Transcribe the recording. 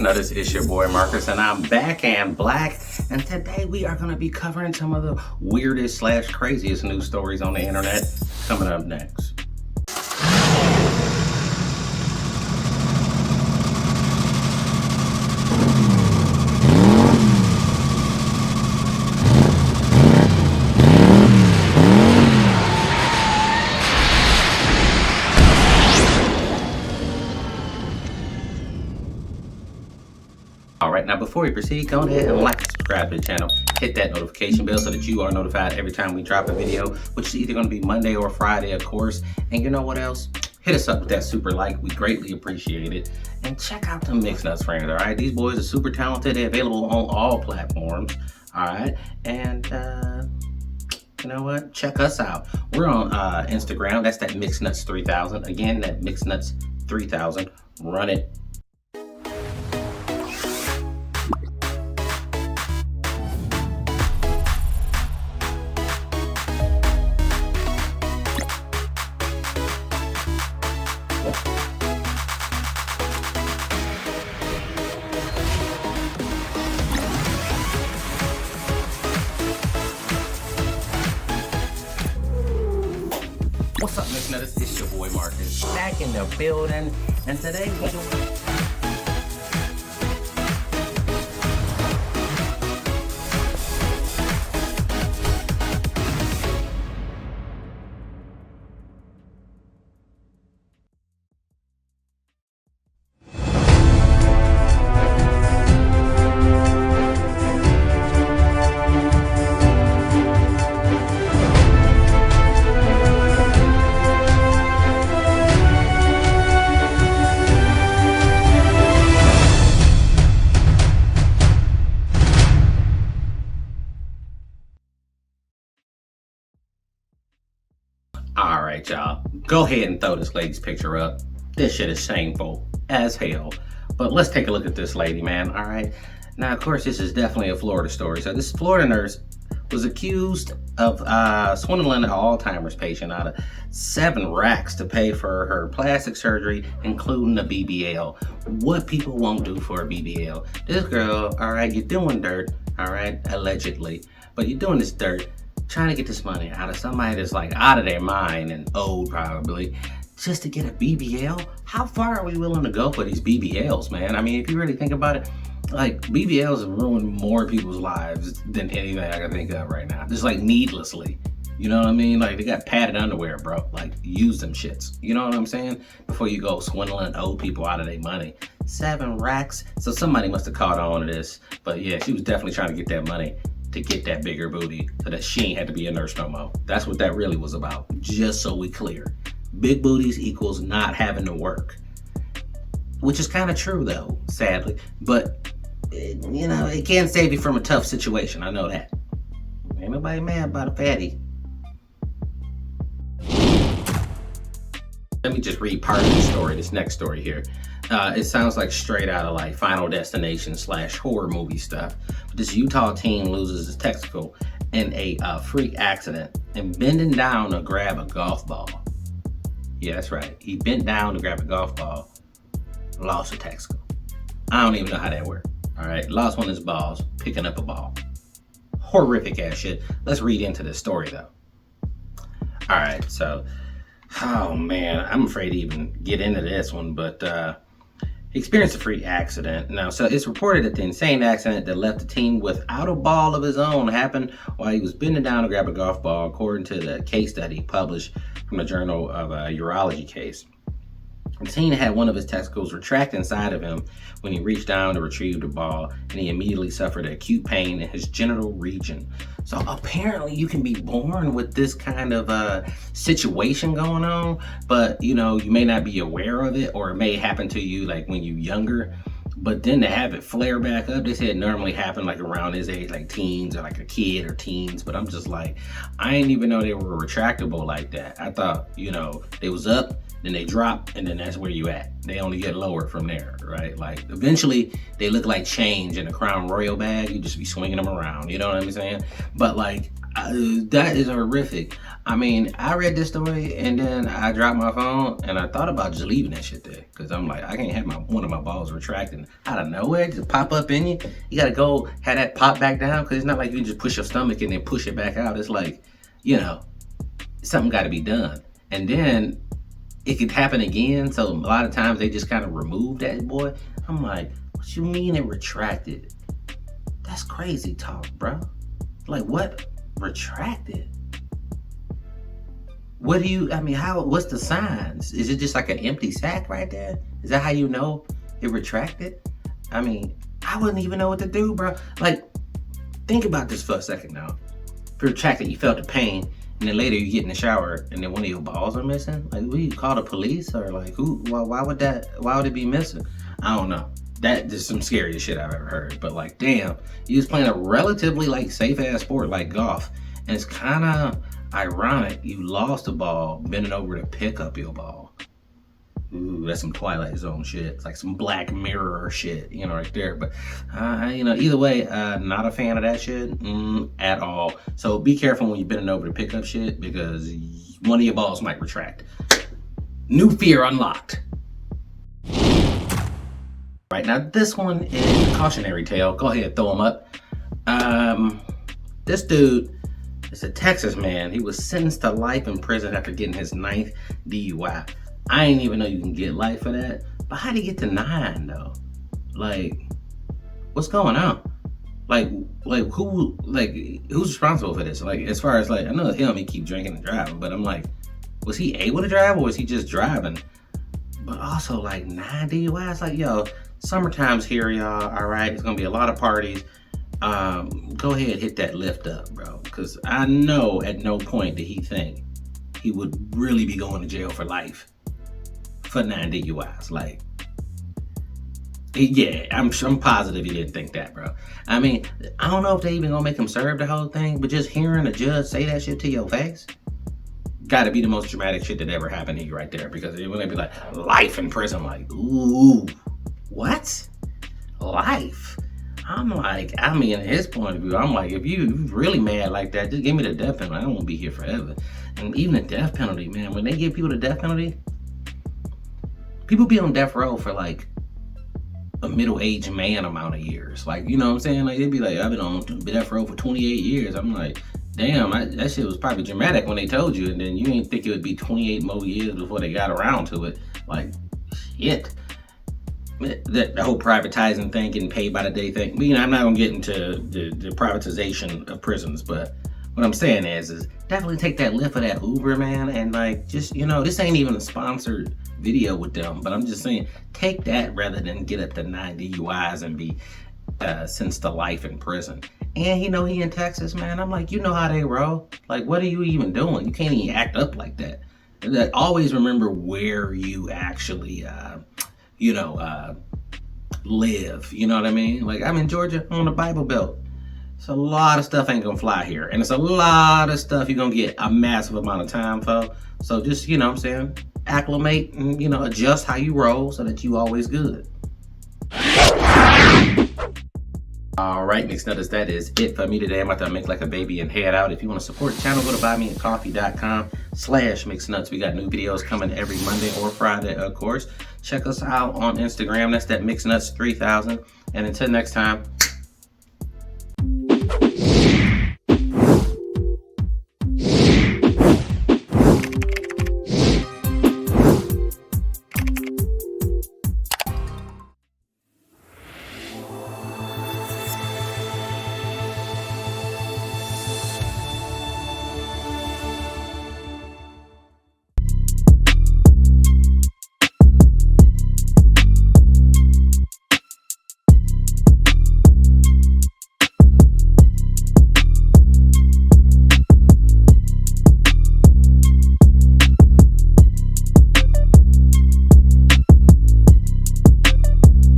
Mixed Nutters? It's your boy Marcus, and I'm back and black. And today we are going to be covering some of the weirdest / craziest news stories on the internet. Coming up next. Alright, now before we proceed, go ahead and like and subscribe to the channel. Hit that notification bell so that you are notified every time we drop a video, which is either going to be Monday or Friday, of course. And you know what else? Hit us up with that super like. We greatly appreciate it. And check out the Mixed Nuts friends, alright? These boys are super talented. They're available on all platforms, alright? And, you know what? Check us out. We're on Instagram. That's that Mixed Nuts 3000. Again, that Mixed Nuts 3000. Run it. What's up, Mixed Nutters? It's your boy Marcus, back in the building, and today we do. All right, y'all. Go ahead and throw this lady's picture up. This shit is shameful as hell. But let's take a look at this lady, man. All right. Now, of course, this is definitely a Florida story. So this Florida nurse was accused of swindling an Alzheimer's patient out of 7 racks to pay for her plastic surgery, including a BBL. What people won't do for a BBL. This girl, all right, you're doing dirt, all right, allegedly. But you're doing this dirt, trying to get this money out of somebody that's like out of their mind and old probably, just to get a BBL? How far are we willing to go for these BBLs, man? I mean, if you really think about it, like BBLs have ruined more people's lives than anything I can think of right now. Just like needlessly. You know what I mean? Like they got padded underwear, bro. Like use them shits. You know what I'm saying? Before you go swindling old people out of their money. 7 racks. So somebody must have caught on to this. But yeah, she was definitely trying to get that money to get that bigger booty so that she ain't had to be a nurse no more. That's what that really was about, just so we clear. Big booties equals not having to work. Which is kind of true though, sadly. But, you know, it can save you from a tough situation, I know that. Ain't nobody mad about a fatty. Let me just read part of the story, this next story here. It sounds like straight out of like Final Destination / horror movie stuff. But this Utah teen loses his testicle in a freak accident and bending down to grab a golf ball. Yeah, that's right. He bent down to grab a golf ball, lost a testicle. I don't even know how that worked. All right, lost one of his balls, picking up a ball. Horrific ass shit. Let's read into this story though. All right, so, oh man, I'm afraid to even get into this one, but he experienced a freak accident. Now, so it's reported that the insane accident that left the teen without a ball of his own happened while he was bending down to grab a golf ball, according to the case study published from the Journal of Urology case. The teen had one of his testicles retract inside of him when he reached down to retrieve the ball, and he immediately suffered acute pain in his genital region. So apparently you can be born with this kind of situation going on, but you know, you may not be aware of it, or it may happen to you like when you're younger. But then to have it flare back up, they said it normally happened like around his age, like teens or like a kid or teens. But I'm just like, I didn't even know they were retractable like that. I thought, you know, they was up then they drop, and then that's where you at. They only get lower from there, right? Like eventually they look like change in a Crown Royal bag. You just be swinging them around, you know what I'm saying? But like that is horrific. I mean, I read this story and then I dropped my phone and I thought about just leaving that shit there, because I'm like, I can't have one of my balls retracting out of nowhere, just pop up in you. You gotta go have that pop back down, because it's not like you can just push your stomach and then push it back out. It's like, you know, something got to be done. And then it could happen again. So a lot of times they just kind of remove that boy. I'm like, what you mean it retracted? That's crazy talk, bro. Like, what retracted? What do you, I mean, what's the signs? Is it just like an empty sack right there? Is that how you know it retracted? I mean, I wouldn't even know what to do, bro. Like, think about this for a second now. If it retracted, you felt the pain, and then later you get in the shower and then one of your balls are missing. Like, will you call the police, or like why would it be missing? I don't know. That is some scary shit I've ever heard. But like, damn, you was playing a relatively like safe ass sport like golf, and it's kind of ironic you lost the ball bending over to pick up your ball. Ooh, that's some Twilight Zone shit. It's like some Black Mirror shit, you know, right there. But, you know, either way, not a fan of that shit at all. So be careful when you're bending over to pick up shit, because one of your balls might retract. New fear unlocked. Right, now this one is a cautionary tale. Go ahead, throw them up. This dude is a Texas man. He was sentenced to life in prison after getting his 9th DUI. I didn't even know you can get life for that. But how'd he get to 9 though? Like, what's going on? Like who's responsible for this? Like, as far as like, I know him, he keep drinking and driving, but I'm like, was he able to drive, or was he just driving? But also like 9 DUIs, like, yo, summertime's here, y'all. All right, it's gonna be a lot of parties. Go ahead, hit that lift up, bro. Because I know at no point did he think he would really be going to jail for life for 9 DUIs. Like, yeah, I'm positive he didn't think that, bro. I mean, I don't know if they even gonna make him serve the whole thing, but just hearing a judge say that shit to your face gotta be the most dramatic shit that ever happened to you right there. Because when they be like, life in prison, like, ooh, what? Life? I'm like, I mean, in his point of view, I'm like, if you really mad like that, just give me the death penalty. I don't want to be here forever. And even the death penalty, man, when they give people the death penalty, people be on death row for like a middle-aged man amount of years. Like, you know what I'm saying? Like, they'd be like, I've been on death row for 28 years. I'm like, damn, that shit was probably dramatic when they told you, and then you didn't think it would be 28 more years before they got around to it. Like, shit. The whole privatizing thing, getting paid by the day thing. You know, I'm not gonna get into the privatization of prisons, but what I'm saying is definitely take that lift of that Uber, man, and like, just, you know, this ain't even a sponsored video with them, but I'm just saying, take that rather than get at the 9 DUIs and be sentenced to life in prison. And you know, he in Texas, man. I'm like, you know how they roll. Like, what are you even doing? You can't even act up like that. Always remember where you actually live, you know what I mean? Like, I'm in Georgia on the Bible Belt. So a lot of stuff ain't gonna fly here. And it's a lot of stuff you're gonna get a massive amount of time for. So just, you know what I'm saying, acclimate and, you know, adjust how you roll so that you always good. All right, Mixed Nutters, that is it for me today. I'm about to make like a baby and head out. If you want to support the channel, go to buymeacoffee.com/mixednuts. We got new videos coming every Monday or Friday, of course. Check us out on Instagram. That's that MixedNuts 3000. And until next time,